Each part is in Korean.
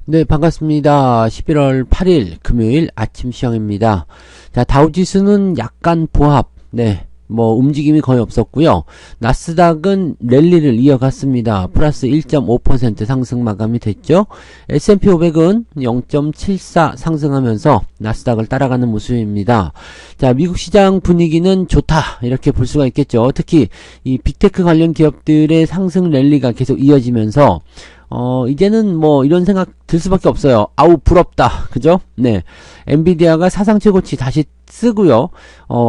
네, 반갑습니다. 11월 8일 금요일 아침 시황입니다. 자, 다우지수는 약간 보합, 움직임이 거의 없었고요. 나스닥은 랠리를 이어갔습니다. 플러스 1.5% 상승 마감이 됐죠. S&P 500은 0.74 상승하면서 나스닥을 따라가는 모습입니다. 자, 미국 시장 분위기는 좋다, 이렇게 볼 수가 있겠죠. 특히 이 빅테크 관련 기업들의 상승 랠리가 계속 이어지면서 이제는 이런 생각 들 수밖에 없어요. 아우, 부럽다. 그죠? 네. 엔비디아가 사상 최고치 다시 쓰고요.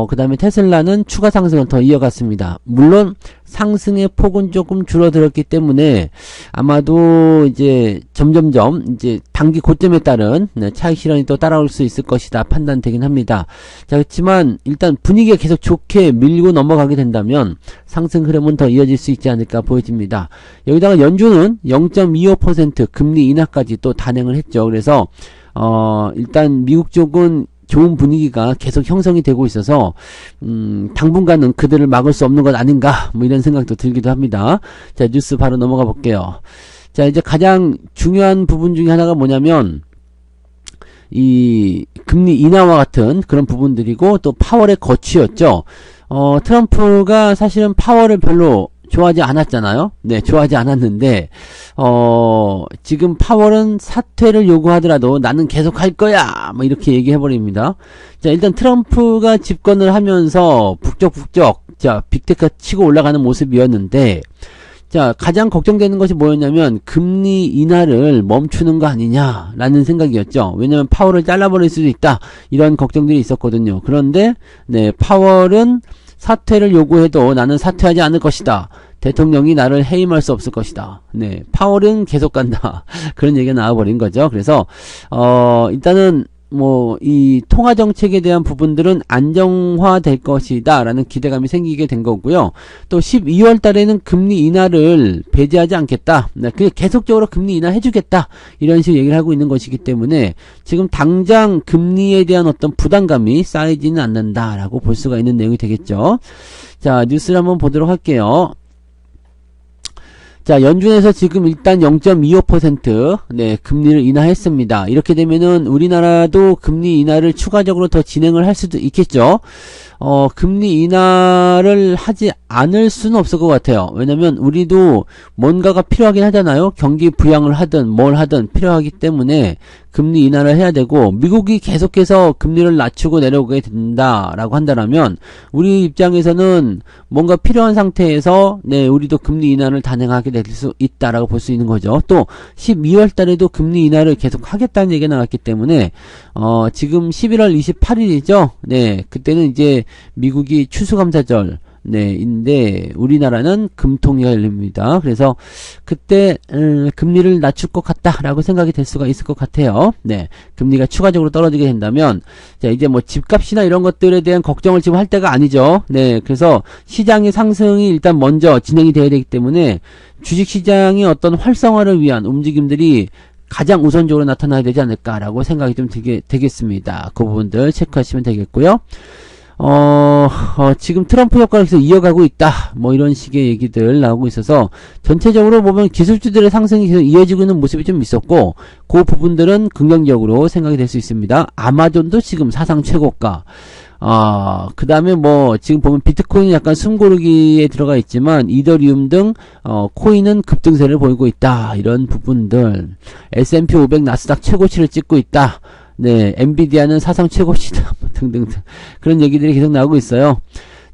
그 다음에 테슬라는 추가 상승을 더 이어갔습니다. 물론, 상승의 폭은 조금 줄어들었기 때문에, 아마도 이제, 점점점, 이제, 단기 고점에 따른, 차익 실현이 또 따라올 수 있을 것이다 판단되긴 합니다. 자, 그렇지만, 일단 분위기가 계속 좋게 밀고 넘어가게 된다면, 상승 흐름은 더 이어질 수 있지 않을까 보여집니다. 여기다가 연준은 0.25% 금리 인하까지 또 단행을 했죠. 그래서, 일단 미국 쪽은 좋은 분위기가 계속 형성이 되고 있어서 당분간은 그들을 막을 수 없는 것 아닌가, 이런 생각도 들기도 합니다. 자, 뉴스 바로 넘어가 볼게요. 자, 이제 가장 중요한 부분 중에 하나가 뭐냐면 이 금리 인하와 같은 그런 부분들이고, 또 파월의 거취였죠. 트럼프가 사실은 파월을 별로 좋아하지 않았잖아요. 네, 좋아하지 않았는데, 지금 파월은 사퇴를 요구하더라도 나는 계속 할 거야! 이렇게 얘기해버립니다. 자, 일단 트럼프가 집권을 하면서 북적북적, 자, 빅테크 치고 올라가는 모습이었는데, 자, 가장 걱정되는 것이 뭐였냐면, 금리 인하를 멈추는 거 아니냐라는 생각이었죠. 왜냐면 파월을 잘라버릴 수도 있다, 이런 걱정들이 있었거든요. 그런데, 네, 파월은 사퇴를 요구해도 나는 사퇴하지 않을 것이다. 대통령이 나를 해임할 수 없을 것이다. 네, 파월은 계속 간다. 그런 얘기가 나와버린 거죠. 그래서 일단은 이 통화 정책에 대한 부분들은 안정화될 것이다 라는 기대감이 생기게 된 거고요. 또 12월 달에는 금리 인하를 배제하지 않겠다. 네, 그냥 계속적으로 금리 인하 해주겠다, 이런 식으로 얘기를 하고 있는 것이기 때문에 지금 당장 금리에 대한 어떤 부담감이 쌓이지는 않는다라고 볼 수가 있는 내용이 되겠죠. 자, 뉴스를 한번 보도록 할게요. 자, 연준에서 지금 일단 0.25% 금리를 인하했습니다. 이렇게 되면은 우리나라도 금리 인하를 추가적으로 더 진행을 할 수도 있겠죠. 금리 인하를 하지 않을 수는 없을 것 같아요. 왜냐면 우리도 뭔가가 필요하긴 하잖아요. 경기 부양을 하든 뭘 하든 필요하기 때문에 금리 인하를 해야 되고, 미국이 계속해서 금리를 낮추고 내려오게 된다라고 한다면 우리 입장에서는 뭔가 필요한 상태에서 우리도 금리 인하를 단행하게 될 수 있다라고 볼 수 있는 거죠. 또 12월 달에도 금리 인하를 계속 하겠다는 얘기가 나왔기 때문에 지금 11월 28일이죠. 네, 그때는 이제 미국이 추수감사절 인데 우리나라는 금통위가 열립니다. 그래서 그때 금리를 낮출 것 같다라고 생각이 될 수가 있을 것 같아요. 네, 금리가 추가적으로 떨어지게 된다면, 자, 이제 집값이나 이런 것들에 대한 걱정을 지금 할 때가 아니죠. 네, 그래서 시장의 상승이 일단 먼저 진행이 돼야 되기 때문에 주식시장의 어떤 활성화를 위한 움직임들이 가장 우선적으로 나타나야 되지 않을까라고 생각이 좀 되겠습니다. 그 부분들 체크하시면 되겠고요. 지금 트럼프 효과를 계속 이어가고 있다, 이런 식의 얘기들 나오고 있어서 전체적으로 보면 기술주들의 상승이 계속 이어지고 있는 모습이 좀 있었고, 그 부분들은 긍정적으로 생각이 될 수 있습니다. 아마존도 지금 사상 최고가, 그 다음에 지금 보면 비트코인이 약간 숨고르기에 들어가 있지만 이더리움 등 코인은 급등세를 보이고 있다, 이런 부분들. S&P 500 나스닥 최고치를 찍고 있다. 네, 엔비디아는 사상 최고치다, 등등등. 그런 얘기들이 계속 나오고 있어요.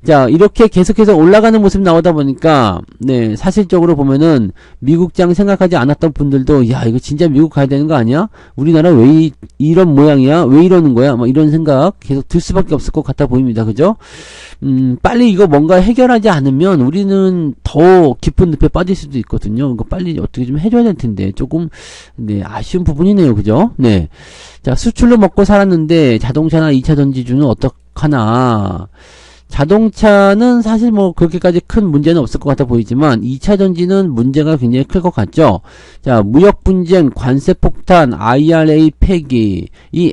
자, 이렇게 계속해서 올라가는 모습이 나오다 보니까, 네, 사실적으로 보면은, 미국장 생각하지 않았던 분들도, 야, 이거 진짜 미국 가야 되는 거 아니야? 우리나라 왜 이런 모양이야? 왜 이러는 거야? 이런 생각 계속 들 수밖에 없을 것 같아 보입니다. 그죠? 빨리 이거 뭔가 해결하지 않으면 우리는 더 깊은 늪에 빠질 수도 있거든요. 이거 빨리 어떻게 좀 해줘야 될 텐데, 조금, 네, 아쉬운 부분이네요. 그죠? 네. 자, 수출로 먹고 살았는데, 자동차나 2차 전지주는 어떡하나. 자동차는 사실 그렇게까지 큰 문제는 없을 것 같아 보이지만 2차 전지는 문제가 굉장히 클 것 같죠. 자, 무역 분쟁, 관세 폭탄, IRA 폐기. 이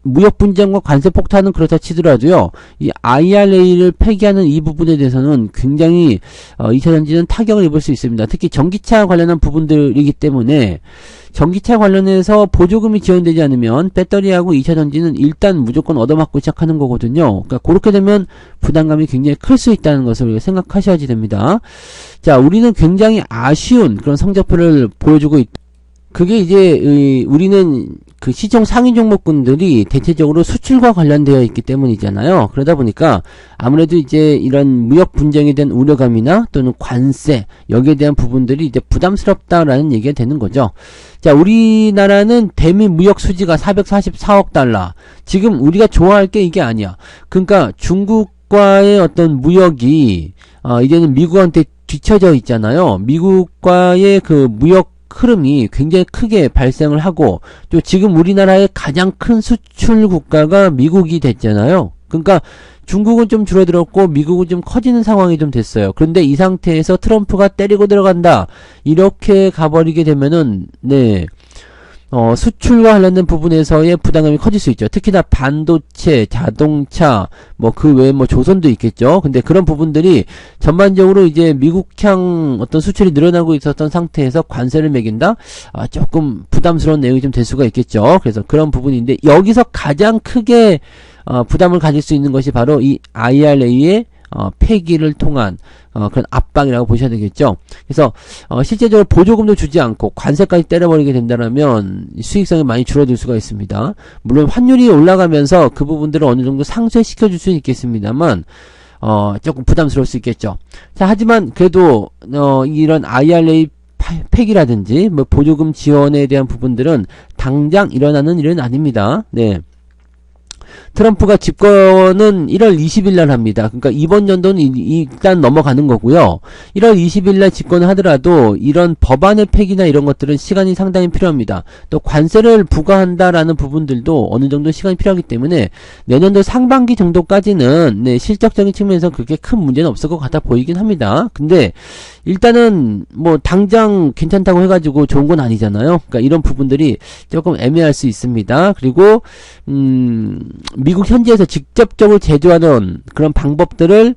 무역 분쟁과 관세 폭탄은 그렇다 치더라도요, 이 IRA를 폐기하는 이 부분에 대해서는 굉장히 2차 전지는 타격을 입을 수 있습니다. 특히 전기차 관련한 부분들이기 때문에, 전기차 관련해서 보조금이 지원되지 않으면 배터리하고 2차전지는 일단 무조건 얻어맞고 시작하는 거거든요. 그러니까 그렇게 되면 부담감이 굉장히 클 수 있다는 것을 우리가 생각하셔야지 됩니다. 자, 우리는 굉장히 아쉬운 그런 성적표를 보여주고 그게 이제 우리는 그 시총 상위 종목군들이 대체적으로 수출과 관련되어 있기 때문이잖아요. 그러다 보니까 아무래도 이제 이런 무역 분쟁에 대한 우려감이나 또는 관세 여기에 대한 부분들이 이제 부담스럽다라는 얘기가 되는 거죠. 자, 우리나라는 대미 무역 수지가 444억 달러. 지금 우리가 좋아할 게 이게 아니야. 그러니까 중국과의 어떤 무역이 이제는 미국한테 뒤처져 있잖아요. 미국과의 그 무역 흐름이 굉장히 크게 발생을 하고 또 지금 우리나라의 가장 큰 수출 국가가 미국이 됐잖아요. 그러니까 중국은 좀 줄어들었고 미국은 좀 커지는 상황이 좀 됐어요. 그런데 이 상태에서 트럼프가 때리고 들어간다 이렇게 가버리게 되면은 네 수출과 관련된 부분에서의 부담감이 커질 수 있죠. 특히나 반도체, 자동차, 뭐 그 외에 뭐 조선도 있겠죠. 근데 그런 부분들이 전반적으로 이제 미국향 어떤 수출이 늘어나고 있었던 상태에서 관세를 매긴다? 조금 부담스러운 내용이 좀 될 수가 있겠죠. 그래서 그런 부분인데 여기서 가장 크게 부담을 가질 수 있는 것이 바로 이 IRA의 폐기를 통한 그런 압박이라고 보셔야 되겠죠. 그래서 실제적으로 보조금도 주지 않고 관세까지 때려버리게 된다면 수익성이 많이 줄어들 수가 있습니다. 물론 환율이 올라가면서 그 부분들을 어느 정도 상쇄시켜 줄 수는 있겠습니다만 조금 부담스러울 수 있겠죠. 자, 하지만 그래도 이런 IRA 폐기라든지 뭐 보조금 지원에 대한 부분들은 당장 일어나는 일은 아닙니다. 네. 트럼프가 집권은 1월 20일 날 합니다. 그러니까 이번 연도는 일단 넘어가는 거고요. 1월 20일 날 집권을 하더라도 이런 법안의 폐기나 이런 것들은 시간이 상당히 필요합니다. 또 관세를 부과한다라는 부분들도 어느 정도 시간이 필요하기 때문에 내년도 상반기 정도까지는 네, 실적적인 측면에서 그렇게 큰 문제는 없을 것 같아 보이긴 합니다. 근데 일단은 뭐 당장 괜찮다고 해가지고 좋은 건 아니잖아요. 그러니까 이런 부분들이 조금 애매할 수 있습니다. 그리고 미국 현지에서 직접적으로 제조하는 그런 방법들을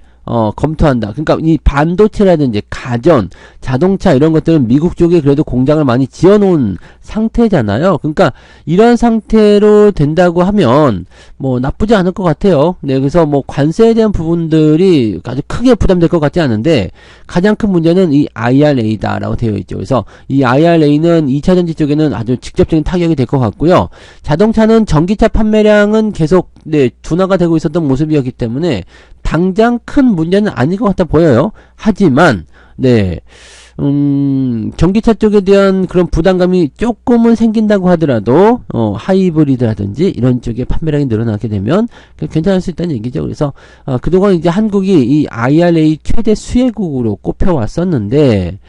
검토한다. 그러니까 이 반도체라든지 가전, 자동차 이런 것들은 미국 쪽에 그래도 공장을 많이 지어놓은 상태잖아요. 그러니까 이런 상태로 된다고 하면 뭐 나쁘지 않을 것 같아요. 네, 그래서 뭐 관세에 대한 부분들이 아주 크게 부담될 것 같지 않은데 가장 큰 문제는 이 IRA다라고 되어 있죠. 그래서 이 IRA는 2차전지 쪽에는 아주 직접적인 타격이 될 것 같고요. 자동차는 전기차 판매량은 계속 네, 둔화가 되고 있었던 모습이었기 때문에 당장 큰 문제는 아닐 것 같아 보여요. 하지만 네, 전기차 쪽에 대한 그런 부담감이 조금은 생긴다고 하더라도 하이브리드라든지 이런 쪽에 판매량이 늘어나게 되면 괜찮을 수 있다는 얘기죠. 그래서 그동안 이제 한국이 이 IRA 최대 수혜국으로 꼽혀왔었는데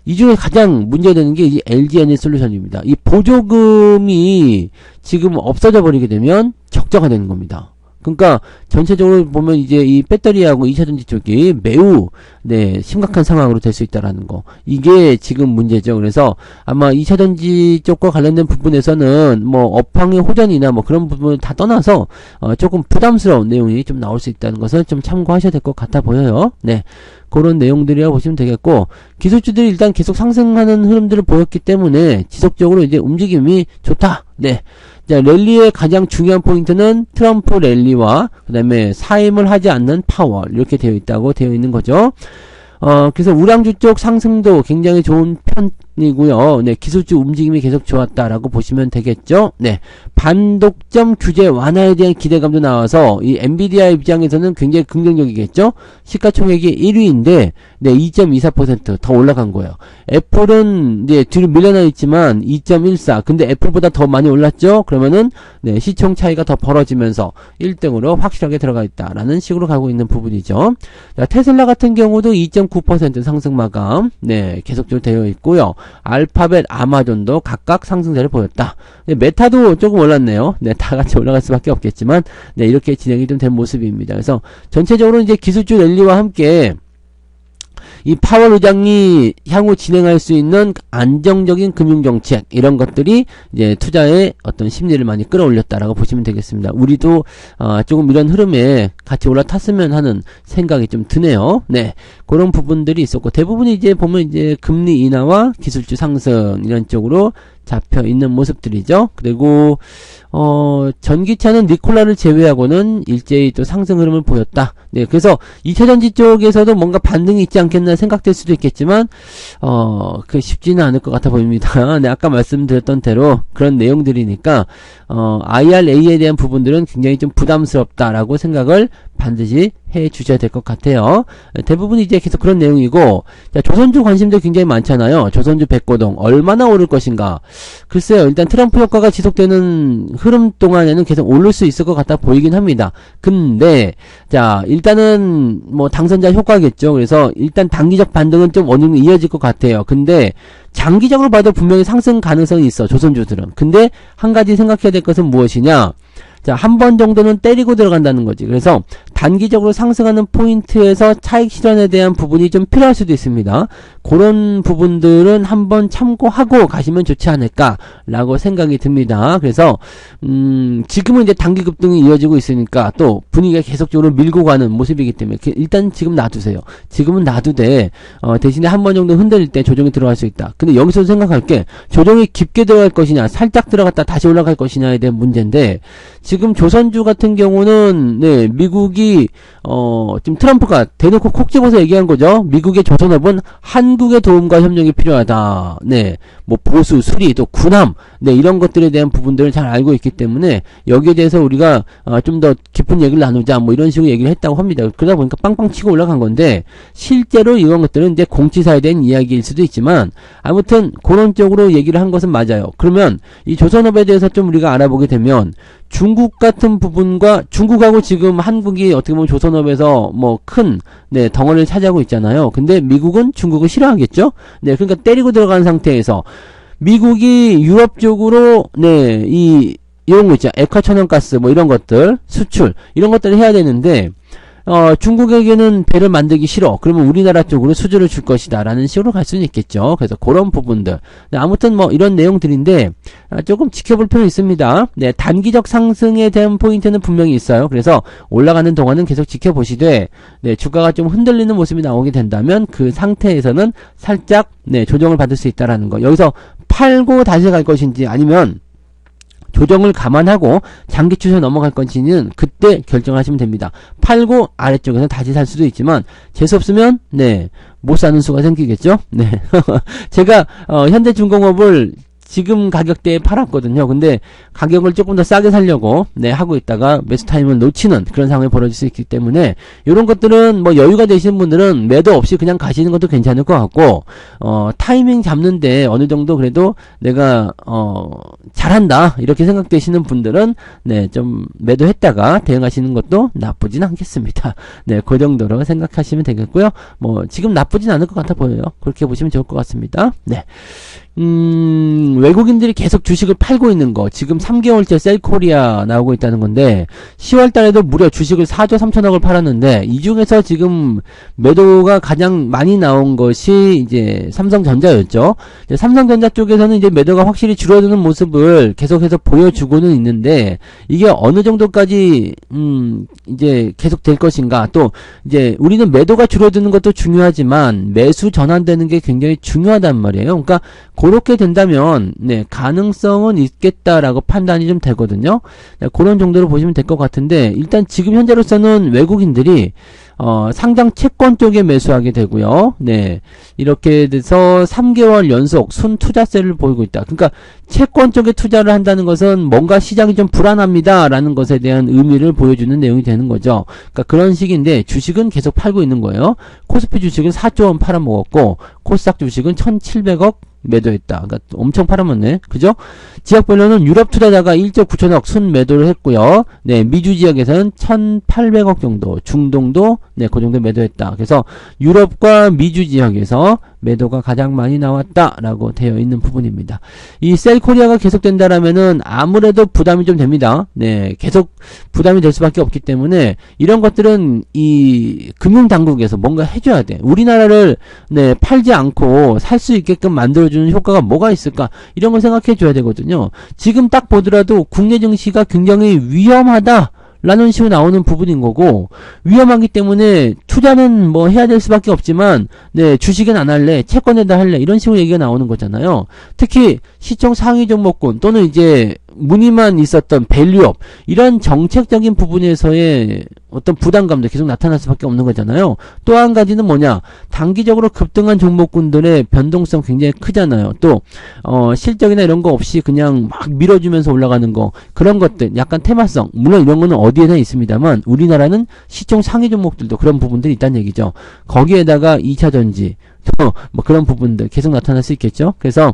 이 중에 가장 문제되는 게 이제 LG에너지솔루션입니다. 이 보조금이 지금 없어져 버리게 되면 적자가 되는 겁니다. 그러니까 전체적으로 보면 이제 이 배터리하고 2차전지 쪽이 매우 네, 심각한 상황으로 될 수 있다라는 거. 이게 지금 문제죠. 그래서 아마 2차전지 쪽과 관련된 부분에서는 뭐 업황의 호전이나 뭐 그런 부분을 다 떠나서 조금 부담스러운 내용이 좀 나올 수 있다는 것을 좀 참고하셔야 될 것 같아 보여요. 네. 그런 내용들이라고 보시면 되겠고, 기술주들이 일단 계속 상승하는 흐름들을 보였기 때문에 지속적으로 이제 움직임이 좋다. 네. 자, 랠리의 가장 중요한 포인트는 트럼프 랠리와 그 다음에 사임을 하지 않는 파월 이렇게 되어 있다고 되어 있는 거죠. 그래서 우량주 쪽 상승도 굉장히 좋은 편이고요. 네, 기술주 움직임이 계속 좋았다라고 보시면 되겠죠. 네, 반독점 규제 완화에 대한 기대감도 나와서 이 엔비디아 입장에서는 굉장히 긍정적이겠죠. 시가총액이 1위인데 네, 2.24% 더 올라간 거예요. 애플은 네, 뒤로 밀려나 있지만 2.14. 근데 애플보다 더 많이 올랐죠. 그러면은 네, 시총 차이가 더 벌어지면서 1등으로 확실하게 들어가 있다라는 식으로 가고 있는 부분이죠. 자, 테슬라 같은 경우도 2.9% 상승 마감 네, 계속적으로 되어 있고요. 알파벳, 아마존도 각각 상승세를 보였다. 네, 메타도 조금 올랐네요. 네, 다 같이 올라갈 수밖에 없겠지만 네, 이렇게 진행이 좀 된 모습입니다. 그래서 전체적으로 이제 기술주 랠리와 함께 이 파월 의장이 향후 진행할 수 있는 안정적인 금융정책 이런 것들이 이제 투자의 어떤 심리를 많이 끌어올렸다라고 보시면 되겠습니다. 우리도 조금 이런 흐름에 같이 올라탔으면 하는 생각이 좀 드네요. 네, 그런 부분들이 있었고 대부분이 이제 보면 이제 금리 인하와 기술주 상승 이런 쪽으로 잡혀 있는 모습들이죠. 그리고 전기차는 니콜라를 제외하고는 일제히 또 상승 흐름을 보였다. 네, 그래서 2차전지 쪽에서도 뭔가 반등이 있지 않겠나 생각될 수도 있겠지만, 그 쉽지는 않을 것 같아 보입니다. 네, 아까 말씀드렸던 대로 그런 내용들이니까, IRA에 대한 부분들은 굉장히 좀 부담스럽다라고 생각을 반드시 해 주셔야 될 것 같아요. 대부분 이제 계속 그런 내용이고, 자, 조선주 관심도 굉장히 많잖아요. 조선주 백고동 얼마나 오를 것인가. 글쎄요, 일단 트럼프 효과가 지속되는 흐름 동안에는 계속 오를 수 있을 것 같아 보이긴 합니다. 근데 자, 일단은 뭐 당선자 효과겠죠. 그래서 일단 단기적 반등은 좀 어느 정도 이어질 것 같아요. 근데 장기적으로 봐도 분명히 상승 가능성이 있어, 조선주들은. 근데 한 가지 생각해야 될 것은 무엇이냐? 자, 한 번 정도는 때리고 들어간다는 거지. 그래서 단기적으로 상승하는 포인트에서 차익 실현에 대한 부분이 좀 필요할 수도 있습니다. 그런 부분들은 한번 참고하고 가시면 좋지 않을까라고 생각이 듭니다. 그래서 지금은 이제 단기 급등이 이어지고 있으니까 또 분위기가 계속적으로 밀고 가는 모습이기 때문에 일단 지금 놔두세요. 지금은 놔두되 대신에 한 번 정도 흔들릴 때 조정이 들어갈 수 있다. 근데 여기서 생각할게, 조정이 깊게 들어갈 것이냐, 살짝 들어갔다 다시 올라갈 것이냐에 대한 문제인데, 지금 조선주 같은 경우는 네, 미국이 지금 트럼프가 대놓고 콕 집어서 얘기한 거죠. 미국의 조선업은 한국의 도움과 협력이 필요하다. 네, 뭐 보수, 수리, 또 군함, 네, 이런 것들에 대한 부분들을 잘 알고 있기 때문에 여기에 대해서 우리가 좀 더 깊은 얘기를 나누자, 뭐 이런 식으로 얘기를 했다고 합니다. 그러다 보니까 빵빵 치고 올라간 건데, 실제로 이런 것들은 이제 공치사에 대한 이야기일 수도 있지만, 아무튼 그런 쪽으로 얘기를 한 것은 맞아요. 그러면 이 조선업에 대해서 좀 우리가 알아보게 되면, 중국 같은 부분과, 중국하고 지금 한국이 어떻게 보면 조선업에서 뭐 큰 네, 덩어리를 차지하고 있잖아요. 근데 미국은 중국을 싫어하겠죠? 네, 그러니까 때리고 들어간 상태에서 미국이 유럽 쪽으로 네, 이런 거 있죠. 액화천연가스 뭐 이런 것들 수출 이런 것들을 해야 되는데, 중국에게는 배를 만들기 싫어. 그러면 우리나라 쪽으로 수주를 줄 것이다. 라는 식으로 갈 수는 있겠죠. 그래서 그런 부분들. 네, 아무튼 뭐 이런 내용들인데, 조금 지켜볼 필요 있습니다. 네, 단기적 상승에 대한 포인트는 분명히 있어요. 그래서 올라가는 동안은 계속 지켜보시되, 네, 주가가 좀 흔들리는 모습이 나오게 된다면 그 상태에서는 살짝, 네, 조정을 받을 수 있다라는 거. 여기서 팔고 다시 갈 것인지 아니면, 조정을 감안하고 장기 추세 넘어갈 건지는 그때 결정하시면 됩니다. 팔고 아래쪽에서 다시 살 수도 있지만 재수없으면 네, 못 사는 수가 생기겠죠. 네. 제가 현대중공업을 지금 가격대에 팔았거든요. 근데 가격을 조금 더 싸게 살려고 네, 하고 있다가 매수 타임을 놓치는 그런 상황이 벌어질 수 있기 때문에 이런 것들은 뭐 여유가 되시는 분들은 매도 없이 그냥 가시는 것도 괜찮을 것 같고, 타이밍 잡는데 어느 정도 그래도 내가 잘한다 이렇게 생각되시는 분들은 네, 좀 매도했다가 대응하시는 것도 나쁘진 않겠습니다. 네, 그 정도로 생각하시면 되겠고요. 뭐 지금 나쁘진 않을 것 같아 보여요. 그렇게 보시면 좋을 것 같습니다. 네. 외국인들이 계속 주식을 팔고 있는 거, 지금 3개월째 셀코리아 나오고 있다는 건데, 10월 달에도 무려 주식을 4조 3천억을 팔았는데, 이 중에서 지금 매도가 가장 많이 나온 것이 이제 삼성전자였죠. 이제 삼성전자 쪽에서는 이제 매도가 확실히 줄어드는 모습을 계속해서 보여주고는 있는데, 이게 어느 정도까지, 이제 계속 될 것인가, 또, 이제 우리는 매도가 줄어드는 것도 중요하지만, 매수 전환되는 게 굉장히 중요하단 말이에요. 그러니까, 그렇게 된다면 네, 가능성은 있겠다라고 판단이 좀 되거든요. 네, 그런 정도로 보시면 될 것 같은데, 일단 지금 현재로서는 외국인들이 상장 채권 쪽에 매수하게 되고요. 네, 이렇게 돼서 3개월 연속 순투자세를 보이고 있다. 그러니까 채권 쪽에 투자를 한다는 것은 뭔가 시장이 좀 불안합니다 라는 것에 대한 의미를 보여주는 내용이 되는 거죠. 그러니까 그런 식인데, 주식은 계속 팔고 있는 거예요. 코스피 주식은 4조 원 팔아먹었고, 코스닥 주식은 1,700억 매도했다. 그러니까 엄청 팔아먹네. 그죠? 지역별로는 유럽 투자자가 1조 9천억 순 매도를 했고요. 네, 미주 지역에서는 1,800억 정도, 중동도 네, 그 정도 매도했다. 그래서 유럽과 미주 지역에서 매도가 가장 많이 나왔다라고 되어 있는 부분입니다. 이 셀코리아가 계속된다라면은 아무래도 부담이 좀 됩니다. 네, 계속 부담이 될 수밖에 없기 때문에 이런 것들은 이 금융당국에서 뭔가 해줘야 돼. 우리나라를 네, 팔지 않고 살 수 있게끔 만들어주는 효과가 뭐가 있을까? 이런 걸 생각해 줘야 되거든요. 지금 딱 보더라도 국내 증시가 굉장히 위험하다 라는 식으로 나오는 부분인 거고, 위험하기 때문에 투자는 뭐 해야 될 수밖에 없지만, 네, 주식은 안 할래, 채권에다 할래, 이런 식으로 얘기가 나오는 거잖아요. 특히 시총 상위 종목군 또는 이제 무늬만 있었던 밸류업, 이런 정책적인 부분에서의 어떤 부담감도 계속 나타날 수밖에 없는 거잖아요. 또 한 가지는 뭐냐, 단기적으로 급등한 종목군들의 변동성 굉장히 크잖아요. 또 실적이나 이런 거 없이 그냥 막 밀어주면서 올라가는 거, 그런 것들 약간 테마성, 물론 이런 거는 어디에나 있습니다만 우리나라는 시총 상위 종목들도 그런 부분들이 있다는 얘기죠. 거기에다가 2차전지 또 뭐 그런 부분들 계속 나타날 수 있겠죠. 그래서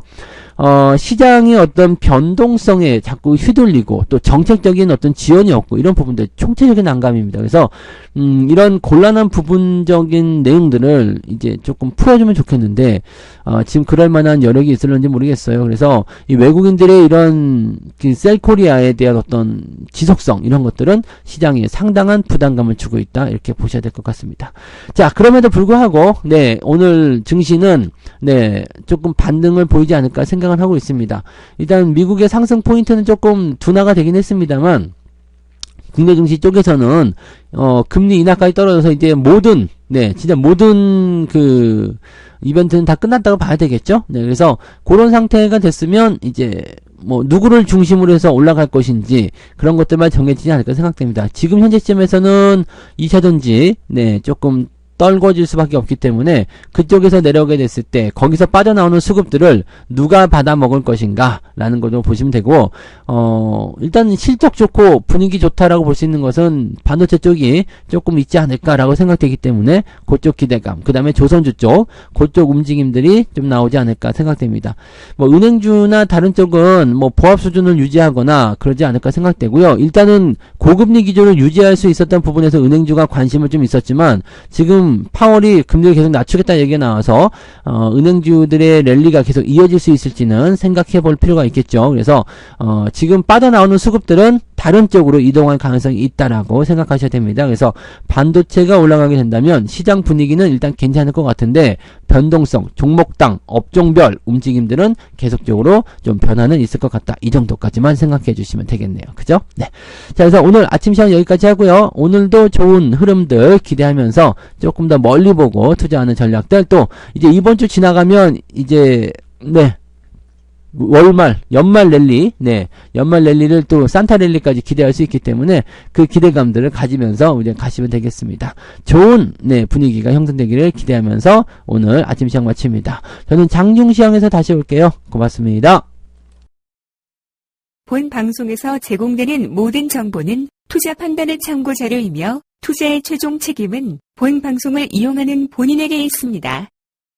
시장의 어떤 변동성에 자꾸 휘둘리고 또 정책적인 어떤 지원이 없고 이런 부분들 총체적인 난감입니다. 그래서 이런 곤란한 부분적인 내용들을 이제 조금 풀어주면 좋겠는데 지금 그럴 만한 여력이 있을는지 모르겠어요. 그래서 이 외국인들의 이런 그 셀코리아에 대한 어떤 지속성, 이런 것들은 시장에 상당한 부담감을 주고 있다, 이렇게 보셔야 될 것 같습니다. 자, 그럼에도 불구하고 네, 오늘 증시는 네, 조금 반등을 보이지 않을까 생각을 하고 있습니다. 일단 미국의 상승 포인트는 조금 둔화가 되긴 했습니다만 국내 증시 쪽에서는 금리 인하까지 떨어져서 이제 모든, 네, 진짜 모든 그 이벤트는 다 끝났다고 봐야 되겠죠. 네, 그래서 그런 상태가 됐으면 이제 뭐 누구를 중심으로 해서 올라갈 것인지 그런 것들만 정해지지 않을까 생각됩니다. 지금 현재 시점에서는 2차전지 네, 조금 떨궈질 수밖에 없기 때문에 그쪽에서 내려오게 됐을 때 거기서 빠져나오는 수급들을 누가 받아 먹을 것인가 라는 것도 보시면 되고, 일단 실적 좋고 분위기 좋다라고 볼 수 있는 것은 반도체 쪽이 조금 있지 않을까라고 생각되기 때문에 그쪽 기대감, 그 다음에 조선주 쪽 그쪽 움직임들이 좀 나오지 않을까 생각됩니다. 뭐 은행주나 다른 쪽은 뭐 보합 수준을 유지하거나 그러지 않을까 생각되고요. 일단은 고금리 기조를 유지할 수 있었던 부분에서 은행주가 관심을 좀 있었지만 지금 파월이 금리를 계속 낮추겠다 얘기가 나와서 은행주들의 랠리가 계속 이어질 수 있을지는 생각해 볼 필요가 있겠죠. 그래서 지금 빠져나오는 수급들은 다른 쪽으로 이동할 가능성이 있다라고 생각하셔야 됩니다. 그래서 반도체가 올라가게 된다면 시장 분위기는 일단 괜찮을 것 같은데 변동성, 종목당, 업종별 움직임들은 계속적으로 좀 변화는 있을 것 같다. 이 정도까지만 생각해 주시면 되겠네요. 그죠? 네. 자, 그래서 오늘 아침 시간 여기까지 하고요. 오늘도 좋은 흐름들 기대하면서 조금 더 멀리 보고 투자하는 전략들, 또 이제 이번 주 지나가면 이제 네, 연말 랠리, 네, 연말 랠리를 또 산타 랠리까지 기대할 수 있기 때문에 그 기대감들을 가지면서 이제 가시면 되겠습니다. 좋은, 네, 분위기가 형성되기를 기대하면서 오늘 아침 시장 마칩니다. 저는 장중시장에서 다시 올게요. 고맙습니다. 본 방송에서 제공되는 모든 정보는 투자 판단의 참고 자료이며 투자의 최종 책임은 본 방송을 이용하는 본인에게 있습니다.